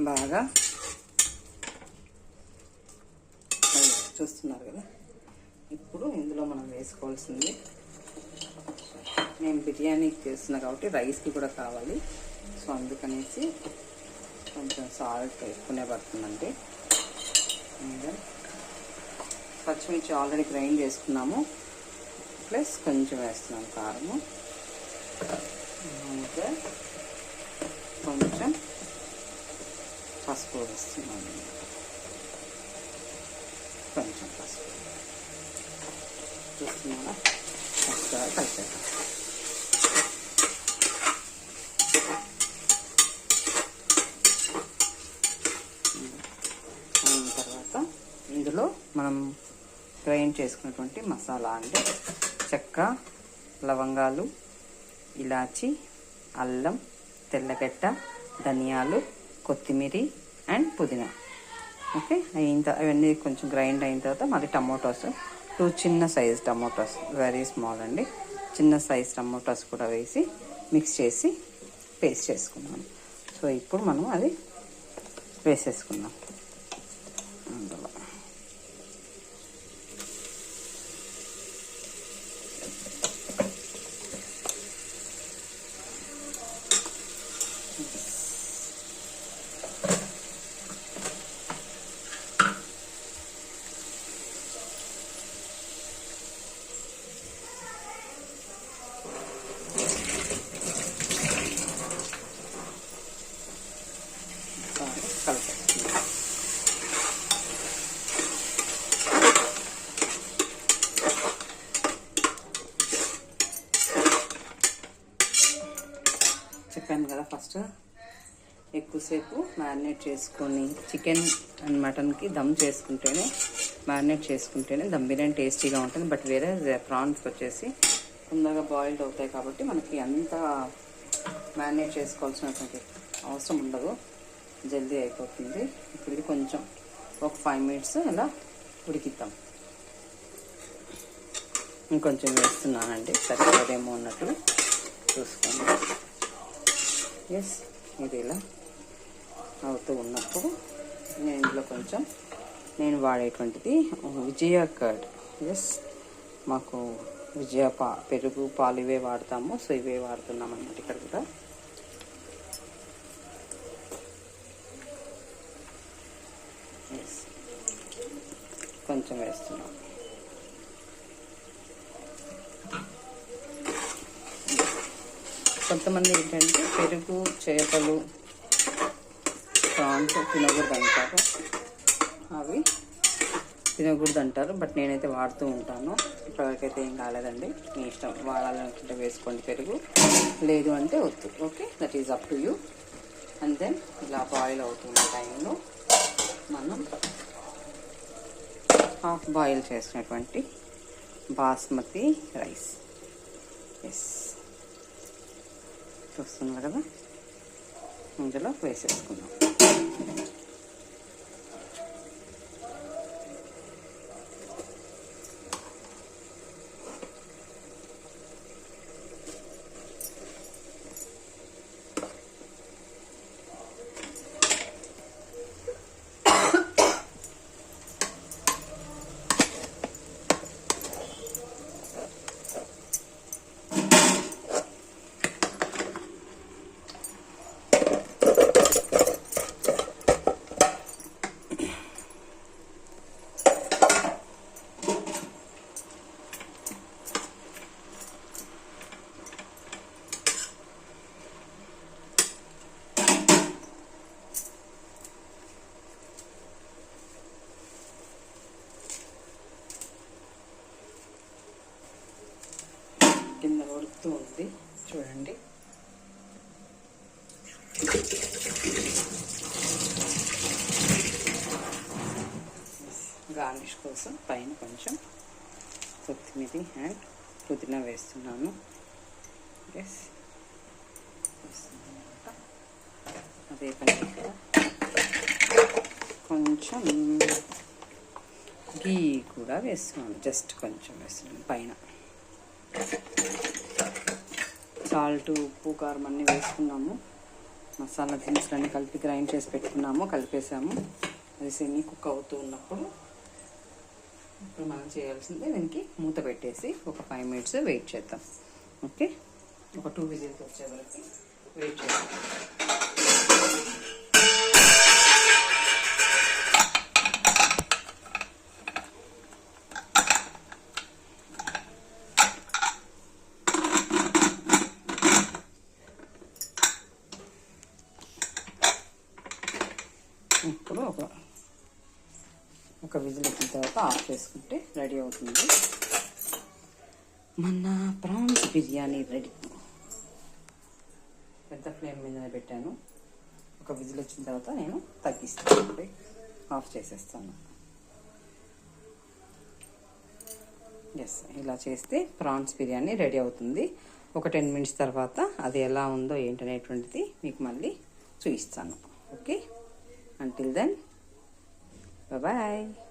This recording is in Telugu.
బాగా చూస్తున్నారు కదా. ఇప్పుడు ఇందులో మనం వేసుకోవాల్సింది, నేను బిర్యానీకి చేస్తున్నా కాబట్టి రైస్కి కూడా కావాలి. సో అందుకనేసి కొంచెం సాల్ట్ ఎక్కువనే పడుతుందండి. ఇంకా పచ్చిమిర్చి ఆల్రెడీ గ్రైండ్ చేసుకున్నాము, ప్లస్ కొంచెం వేస్తున్నాం కారము, ఇంకా కొంచెం పసుపు వేస్తున్నాను. కొంచెం పసుపు చూస్తున్నారా, పసుపు కలిపేద్దాం. తర్వాత ఇందులో మనం గ్రైండ్ చేసుకున్నటువంటి మసాలా అంటే చెక్క, లవంగాలు, ఇలాచి, అల్లం, తెల్లగడ్డ, ధనియాలు, కొత్తిమీర అండ్ పుదీనా. ఓకే, అవన్నీ కొంచెం గ్రైండ్ అయిన తర్వాత మళ్ళీ టమోటాస్, 2 చిన్న సైజ్ టమోటాస్, వెరీ స్మాల్ అండి, చిన్న సైజ్ టమోటాస్ కూడా వేసి మిక్స్ చేసి పేస్ట్ చేసుకున్నాను. సో ఇప్పుడు మనం అది వేసేసుకుందాం అందులో. చెప్పాను కదా, ఫస్ట్ ఎక్కువసేపు మ్యారినేట్ చేసుకొని చికెన్ అండ్ మటన్కి దమ్ చేసుకుంటేనే, మ్యారినేట్ చేసుకుంటేనే దమ్ బిర్యానీ టేస్టీగా ఉంటుంది. బట్ వేరే ప్రాన్స్ వచ్చేసి తొందరగా బాయిల్డ్ అవుతాయి కాబట్టి మనకి అంత మ్యారినేట్ చేసుకోవాల్సినటువంటి అవసరం ఉండదు, జల్దీ అయిపోతుంది. ఇప్పుడు ఇది కొంచెం ఒక 5 minutes ఇలా ఉడికిద్దాం. ఇంకొంచెం వేస్తున్నానండి, సరిపోదేమో అన్నట్టు చూసుకోండి. ఎస్, ఇది ఇలా అవుతూ ఉన్నప్పుడు నేను ఇందులో కొంచెం నేను వాడేటువంటిది విజయ కర్డ్. ఎస్, మాకు విజయ పెరుగు పాలు ఇవే వాడతాము. సో ఇవే వాడుతున్నాం అన్నమాట ఇక్కడ కూడా. ఎస్, కొంచెం వేస్తున్నాం. కొంతమంది ఏంటంటే పెరుగు, చేపలు, ప్రాన్స్ తినకూడదు అంటారు, అవి తినకూడదు అంటారు. బట్ నేనైతే వాడుతూ ఉంటాను. ఇప్పటివరకైతే ఏం కాలేదండి. మీ ఇష్టం, వాడాలనుకుంటే వేసుకోండి పెరుగు, లేదు అంటే వద్దు. Okay, that is up to you. And then ఇలా బాయిల్ అవుతున్న టైంలో మనం హాఫ్ బాయిల్ చేసినటువంటి బాస్మతి రైస్, ఎస్ చూస్తున్నారు కదా, ఇందులో వేసేసుకుందాం. కింద ఉడుకుతూ ఉంది చూడండి. గార్నిష్ కోసం పైన కొంచెం కొత్తిమీర అండ్ పుదీనా వేస్తున్నాను. ఎస్, అదే పని కొంచెం గీ కూడా వేస్తున్నాను, జస్ట్ కొంచెం వేస్తున్నాను పైన. సాల్ట్, ఉప్పు, కారం అన్నీ వేసుకున్నాము. మసాలా దినుసులన్నీ కలిపి గ్రైండ్ చేసి పెట్టుకున్నాము, కలిపేసాము. అది సెమీ కుక్ అవుతూ ఉన్నప్పుడు ఇప్పుడు మనం చేయాల్సిందే దీనికి మూత పెట్టేసి ఒక 5 minutes వెయిట్ చేద్దాం. ఓకే, ఒక 2 విజిల్స్ వచ్చే వరకు వెయిట్ చేద్దాం. ఇప్పుడు ఒక విజిల్ వచ్చిన తర్వాత ఆఫ్ చేసుకుంటే రెడీ అవుతుంది. మన ప్రాన్స్ బిర్యానీ రెడీ. పెద్ద ఫ్లేమ్ మీద పెట్టాను. ఒక విజిల్ వచ్చిన తర్వాత నేను తగ్గిస్తాను, ఆఫ్ చేసేస్తాను. ఎస్, ఇలా చేస్తే ప్రాన్స్ బిర్యానీ రెడీ అవుతుంది. ఒక 10 minutes తర్వాత అది ఎలా ఉందో ఏంటనేటువంటిది మీకు మళ్ళీ చూపిస్తాను. Okay, until then, bye bye.